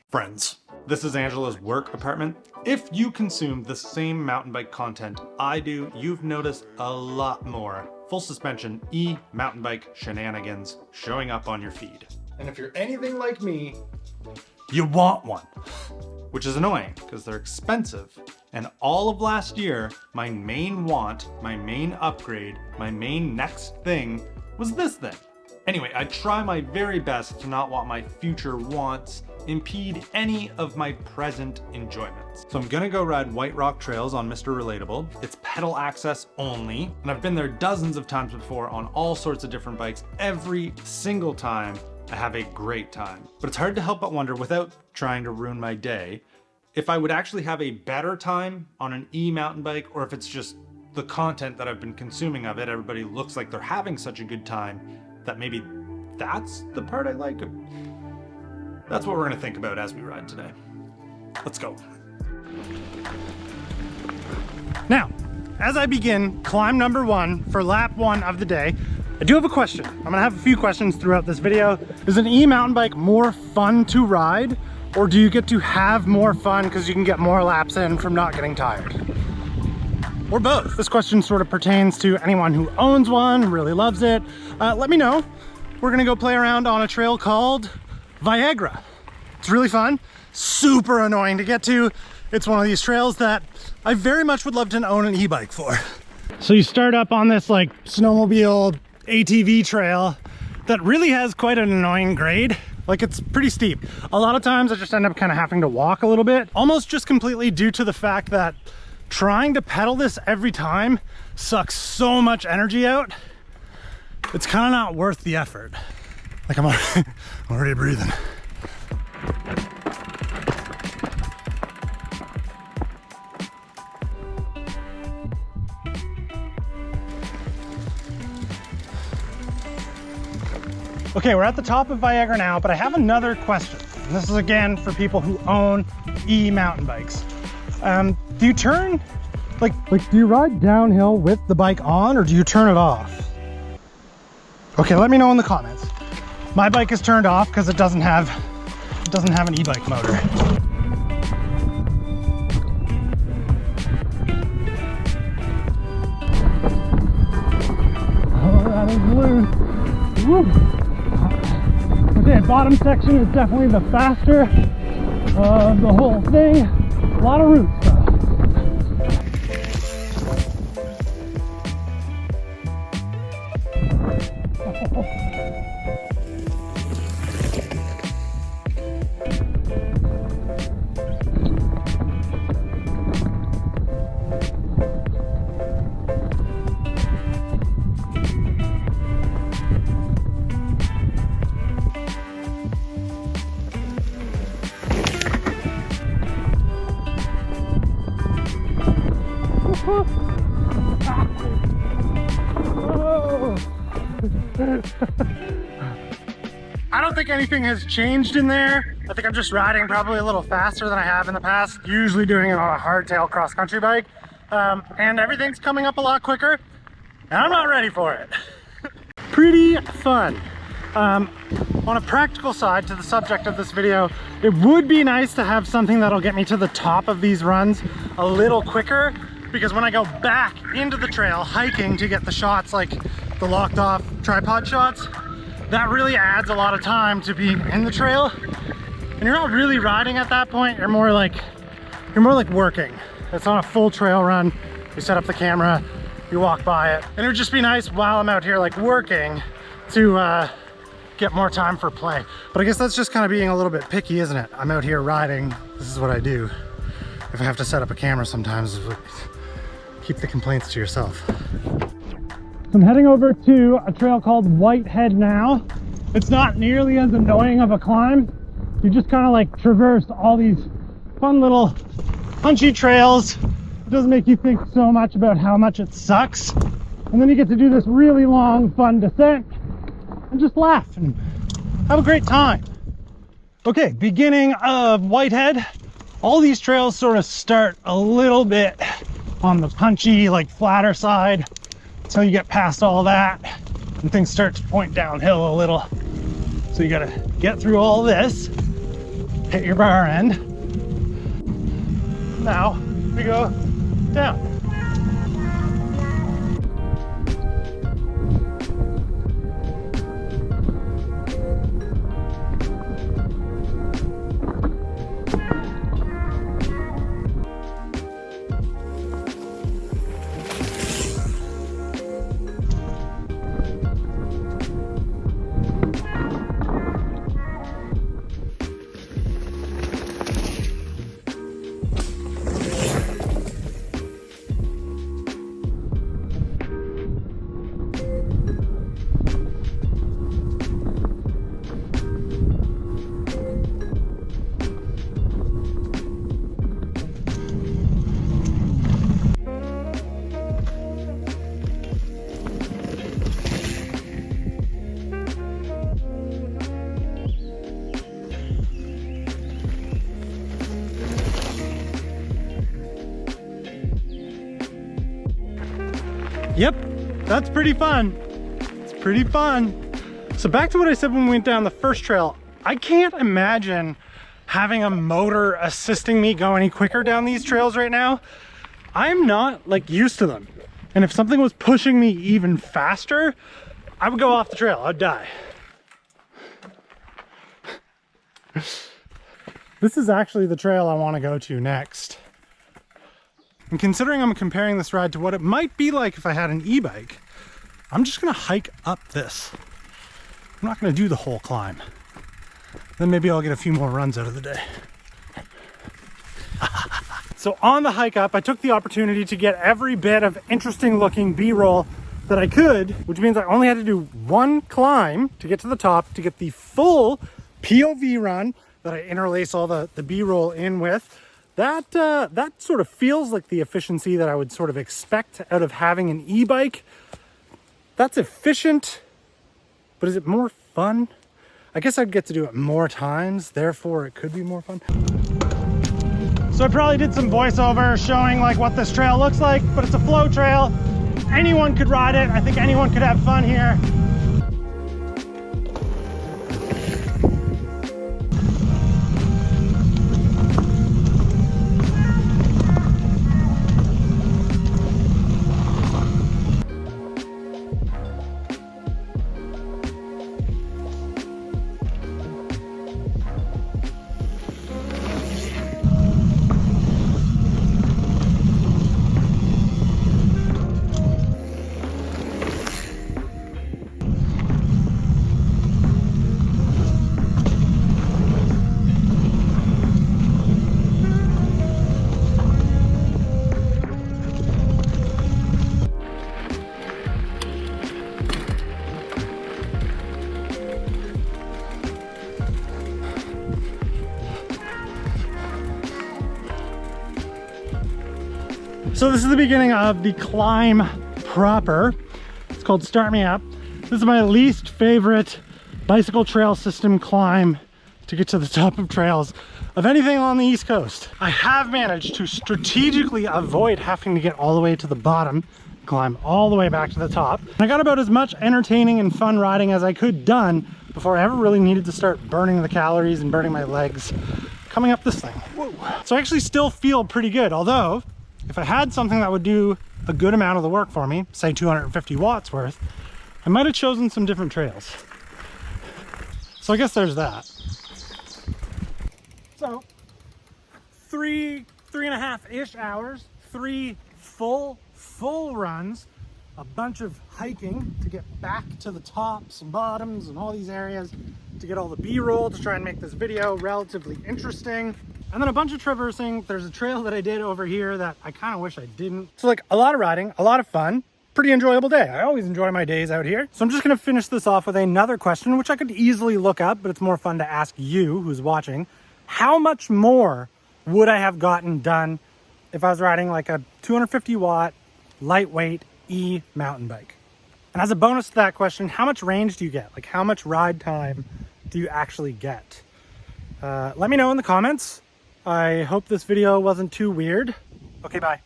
Friends, this is Angela's work apartment. If you consume the same mountain bike content I do, you've noticed a lot more full suspension E mountain bike shenanigans showing up on your feed. And if you're anything like me, you want one, which is annoying because they're expensive. And all of last year, my main want, my main upgrade, my main next thing was this thing. Anyway, I try my very best to not want my future wants impede any of my present enjoyments. So I'm gonna go ride White Rock Trails on Mr. Relatable. It's pedal access only, and I've been there dozens of times before on all sorts of different bikes. Every single time, I have a great time. But it's hard to help but wonder, without trying to ruin my day, if I would actually have a better time on an E mountain bike, or if it's just the content that I've been consuming of it, everybody looks like they're having such a good time, that maybe that's the part I like. That's what we're gonna think about as we ride today. Let's go. Now, as I begin climb number 1 for lap 1 of the day, I do have a question. I'm gonna have a few questions throughout this video. Is an E mountain bike more fun to ride, or do you get to have more fun because you can get more laps in from not getting tired? Or both? This question sort of pertains to anyone who owns one, really loves it. Let me know. We're gonna go play around on a trail called Viagra. It's really fun, super annoying to get to. It's one of these trails that I very much would love to own an e-bike for. So you start up on this like snowmobile ATV trail that really has quite an annoying grade. Like, it's pretty steep. A lot of times I just end up kind of having to walk a little bit, almost just completely due to the fact that trying to pedal this every time sucks so much energy out. It's kind of not worth the effort. Like, I'm already breathing. Okay, we're at the top of Viagra now, but I have another question. And this is again for people who own E mountain bikes. Do you turn, like do you ride downhill with the bike on, or do you turn it off? Okay, let me know in the comments. My bike is turned off because it doesn't have an e-bike motor. Oh, that is loose. Woo. Okay, bottom section is definitely the faster of the whole thing. A lot of roots though. I don't think anything has changed in there. I think I'm just riding probably a little faster than I have in the past, usually doing it on a hardtail cross-country bike. And everything's coming up a lot quicker, and I'm not ready for it. Pretty fun. On a practical side to the subject of this video, it would be nice to have something that'll get me to the top of these runs a little quicker, because when I go back into the trail hiking to get the shots, like the locked off tripod shots, that really adds a lot of time to being in the trail. And you're not really riding at that point, you're more like working. It's on a full trail run. You set up the camera, you walk by it. And it would just be nice while I'm out here like working to get more time for play. But I guess that's just kind of being a little bit picky, isn't it? I'm out here riding, this is what I do. If I have to set up a camera sometimes, keep the complaints to yourself. So I'm heading over to a trail called Whitehead now. It's not nearly as annoying of a climb. You just kind of like traverse all these fun little punchy trails. It doesn't make you think so much about how much it sucks. And then you get to do this really long, fun descent and just laugh and have a great time. Okay, beginning of Whitehead. All these trails sort of start a little bit on the punchy, like flatter side, until you get past all that and things start to point downhill a little. So you gotta get through all this hit your bar end. Now we go down. Yep, that's pretty fun. It's pretty fun. So back to what I said when we went down the first trail. I can't imagine having a motor assisting me go any quicker down these trails right now. I'm not like used to them. And if something was pushing me even faster, I would go off the trail, I'd die. This is actually the trail I want to go to next. And considering I'm comparing this ride to what it might be like if I had an e-bike, I'm just gonna hike up this. I'm not gonna do the whole climb. Then maybe I'll get a few more runs out of the day. So on the hike up, I took the opportunity to get every bit of interesting looking B-roll that I could, which means I only had to do one climb to get to the top to get the full POV run that I interlace all the B-roll in with. That sort of feels like the efficiency that I would sort of expect out of having an e-bike. That's efficient, but is it more fun? I guess I'd get to do it more times, therefore it could be more fun. So I probably did some voiceover showing like what this trail looks like, but it's a flow trail. Anyone could ride it. I think anyone could have fun here. So this is the beginning of the climb proper. It's called Start Me Up. This is my least favorite bicycle trail system climb to get to the top of trails of anything on the East Coast. I have managed to strategically avoid having to get all the way to the bottom, climb all the way back to the top. I got about as much entertaining and fun riding as I could done before I ever really needed to start burning the calories and burning my legs coming up this thing. Whoa. So I actually still feel pretty good, although if I had something that would do a good amount of the work for me, say 250 watts worth, I might have chosen some different trails. So I guess there's that. So, three and a half-ish hours, 3 full runs, a bunch of hiking to get back to the tops and bottoms and all these areas to get all the B-roll to try and make this video relatively interesting. And then a bunch of traversing. There's a trail that I did over here that I kind of wish I didn't. So like a lot of riding, a lot of fun, pretty enjoyable day. I always enjoy my days out here. So I'm just gonna finish this off with another question, which I could easily look up, but it's more fun to ask you who's watching. How much more would I have gotten done if I was riding like a 250 watt lightweight E mountain bike? And as a bonus to that question, how much range do you get? Like how much ride time do you actually get? Let me know in the comments. I hope this video wasn't too weird. Okay, bye.